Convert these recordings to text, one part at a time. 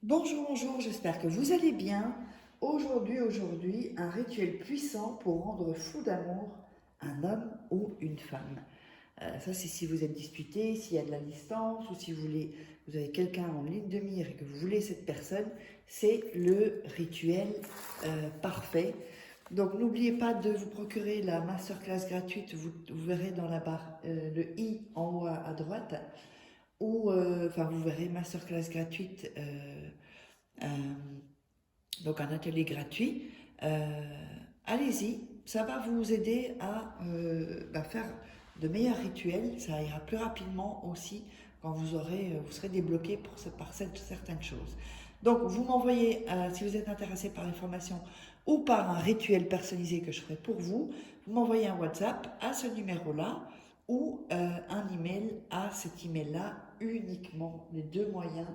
Bonjour, bonjour, j'espère que vous allez bien. Aujourd'hui, un rituel puissant pour rendre fou d'amour un homme ou une femme. Ça, c'est si vous êtes disputé, s'il y a de la distance ou si vous avez quelqu'un en ligne de mire et que vous voulez cette personne, c'est le rituel parfait. Donc, n'oubliez pas de vous procurer la masterclass gratuite. Vous verrez dans la barre le i en haut à droite ou enfin vous verrez masterclass gratuite. Euh, donc un atelier gratuit. Allez-y, ça va vous aider à faire de meilleurs rituels, ça ira plus rapidement aussi quand vous serez débloqué par certaines choses. Donc vous m'envoyez, si vous êtes intéressé par l'information ou par un rituel personnalisé que je ferai pour vous, vous m'envoyez un WhatsApp à ce numéro-là ou un email à cet email-là uniquement, les deux moyens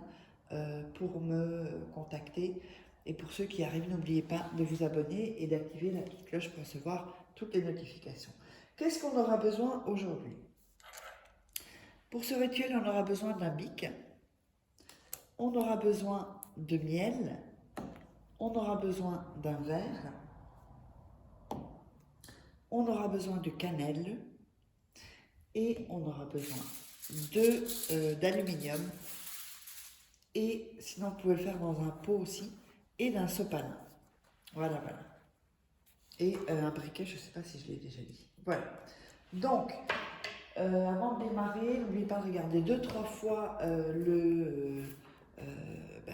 pour me contacter. Et pour ceux qui arrivent, n'oubliez pas de vous abonner et d'activer la petite cloche pour recevoir toutes les notifications. Qu'est-ce qu'on aura besoin aujourd'hui? Pour ce rituel, on aura besoin d'un bic, on aura besoin de miel, on aura besoin d'un verre, on aura besoin de cannelle et on aura besoin d'aluminium. Et sinon, vous pouvez le faire dans un pot aussi et d'un sopalin. Voilà, voilà. Et un briquet, je ne sais pas si je l'ai déjà dit. Voilà. Donc, avant de démarrer, n'oubliez pas de regarder 2-3 fois euh, bah,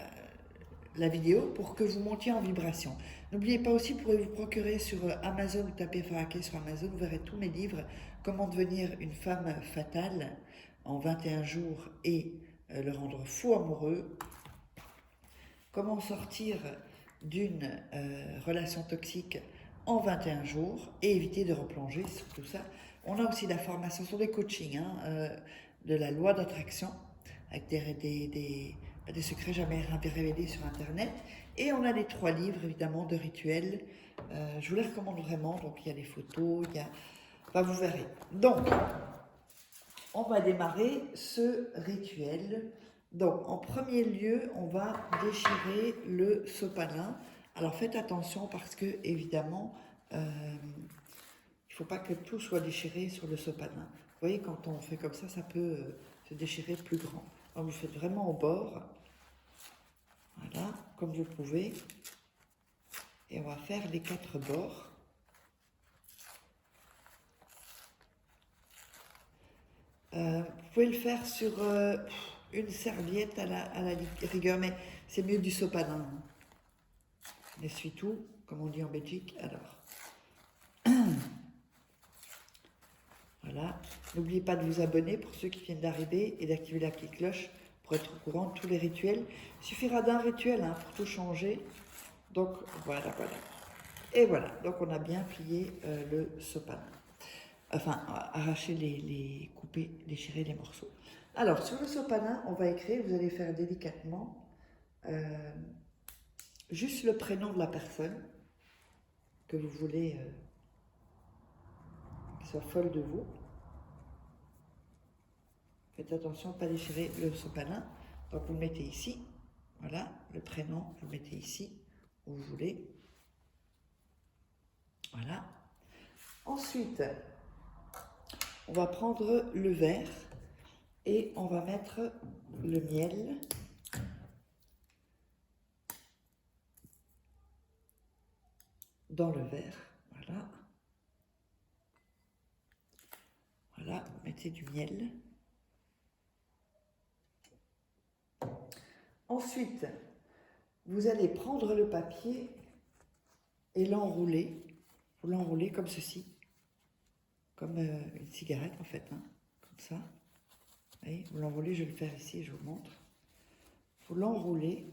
la vidéo pour que vous montiez en vibration. N'oubliez pas aussi, vous pourrez vous procurer sur Amazon, vous tapez Faraké sur Amazon, vous verrez tous mes livres, Comment devenir une femme fatale en 21 jours et le rendre fou amoureux, Comment sortir d'une relation toxique en 21 jours et éviter de replonger sur tout ça. On a aussi la formation sur les coachings de la loi d'attraction avec des secrets jamais révélés sur Internet. Et on a les 3 livres évidemment de rituels. Je vous les recommande vraiment. Donc il y a les photos, il y a... Enfin, vous verrez. Donc, on va démarrer ce rituel. Donc, en premier lieu, on va déchirer le sopalin. Alors, faites attention parce que, évidemment, il ne faut pas que tout soit déchiré sur le sopalin. Vous voyez, quand on fait comme ça peut se déchirer plus grand. Donc, vous faites vraiment au bord. Voilà, comme vous pouvez. Et on va faire les 4 bords. Vous pouvez le faire sur une serviette à la rigueur, mais c'est mieux du sopalin. On essuie tout, comme on dit en Belgique. Alors, voilà. N'oubliez pas de vous abonner pour ceux qui viennent d'arriver et d'activer la petite cloche pour être au courant de tous les rituels. Il suffira d'un rituel pour tout changer. Donc, voilà, voilà. Et voilà, donc on a bien plié le sopalin. Enfin, arracher couper, déchirer les morceaux. Alors, sur le sopalin, on va écrire, vous allez faire délicatement, juste le prénom de la personne que vous voulez qui soit folle de vous. Faites attention à ne pas déchirer le sopalin. Donc vous le mettez ici, voilà, le prénom, vous le mettez ici, où vous voulez. Voilà. Ensuite, on va prendre le verre et on va mettre le miel. Dans le verre, voilà. Voilà, vous mettez du miel. Ensuite, vous allez prendre le papier et l'enrouler. Vous l'enroulez comme ceci, comme une cigarette en fait, comme ça. Vous voyez, vous l'enroulez, je vais le faire ici, je vous montre. Vous l'enroulez.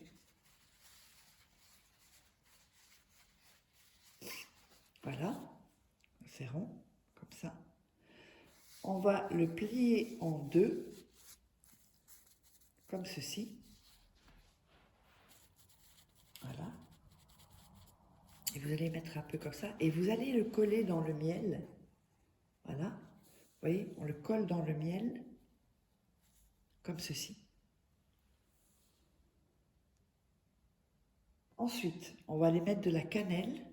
Voilà, c'est rond, comme ça. On va le plier en 2, comme ceci. Voilà. Et vous allez mettre un peu comme ça. Et vous allez le coller dans le miel. Voilà. Vous voyez, on le colle dans le miel, comme ceci. Ensuite, on va aller mettre de la cannelle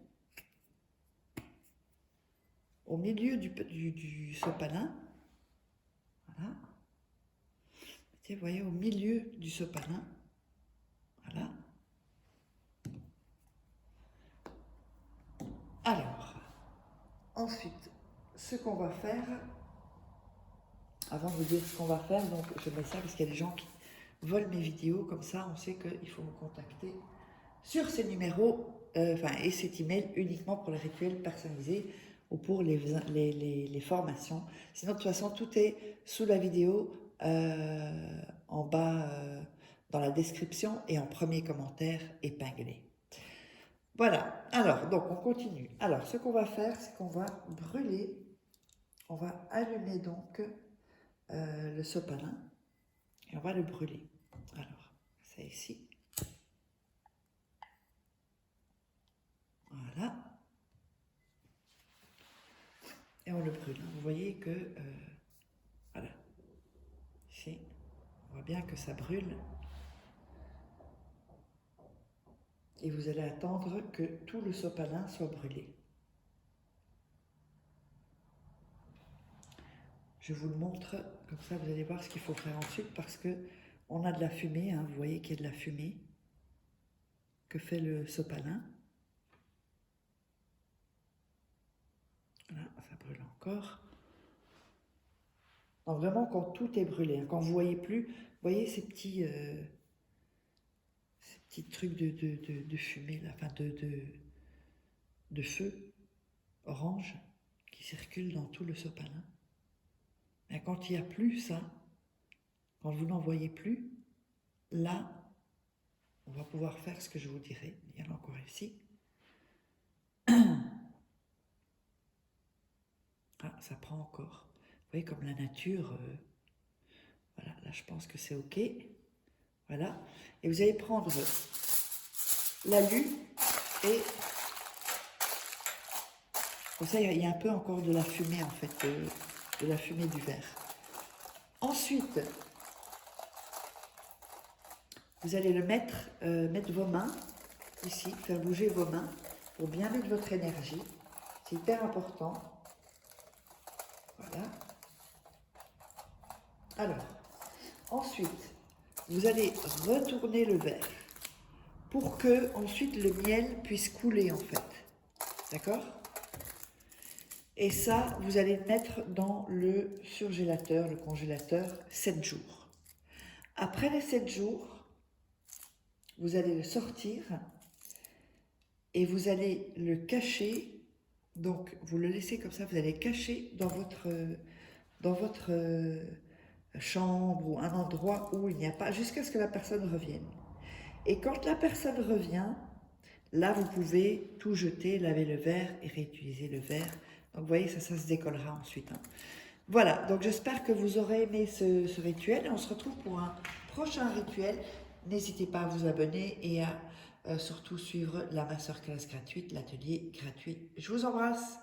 au milieu du sopalin. Voilà. Vous voyez, au milieu du sopalin. Voilà. Alors, ensuite, ce qu'on va faire, avant de vous dire ce qu'on va faire, donc je mets ça parce qu'il y a des gens qui volent mes vidéos, comme ça on sait qu'il faut me contacter sur ces numéros, et cet email uniquement pour les rituels personnalisés ou pour les formations. Sinon, de toute façon, tout est sous la vidéo, en bas, dans la description et en premier commentaire épinglé. Voilà, alors, donc on continue. Alors, ce qu'on va faire, c'est qu'on va brûler, on va allumer donc le sopalin et on va le brûler. Alors, c'est ici. Voilà. Et on le brûle. Vous voyez que, voilà, ici, on voit bien que ça brûle. Et vous allez attendre que tout le sopalin soit brûlé. Je vous le montre, comme ça vous allez voir ce qu'il faut faire ensuite, parce que on a de la fumée, hein, vous voyez qu'il y a de la fumée que fait le sopalin. Voilà, ça brûle encore. Donc vraiment quand tout est brûlé, hein, quand vous voyez plus, vous voyez ces petits trucs de fumée, là, enfin de feu orange qui circulent dans tout le sopalin. Mais quand il n'y a plus ça, quand vous n'en voyez plus, là, on va pouvoir faire ce que je vous dirai. Il y en a encore ici. Ah, ça prend encore. Vous voyez, comme la nature, voilà, là je pense que c'est ok. Voilà. Et vous allez prendre l'alu et comme ça, il y a un peu encore de la fumée en fait, de la fumée du verre. Ensuite, vous allez le mettre vos mains ici, faire bouger vos mains pour bien mettre votre énergie. C'est hyper important. Voilà. Alors, ensuite, vous allez retourner le verre pour que ensuite le miel puisse couler en fait. D'accord? Et ça, vous allez le mettre dans le surgélateur, le congélateur, 7 jours. Après les 7 jours, vous allez le sortir et vous allez le cacher. Donc, vous le laissez comme ça, vous allez le cacher dans votre chambre ou un endroit où il n'y a pas, jusqu'à ce que la personne revienne. Et quand la personne revient, là, vous pouvez tout jeter, laver le verre et réutiliser le verre. Donc, vous voyez, ça se décollera ensuite. Hein. Voilà, donc j'espère que vous aurez aimé ce rituel. Et on se retrouve pour un prochain rituel. N'hésitez pas à vous abonner et à surtout suivre la masterclass gratuite, l'atelier gratuit. Je vous embrasse.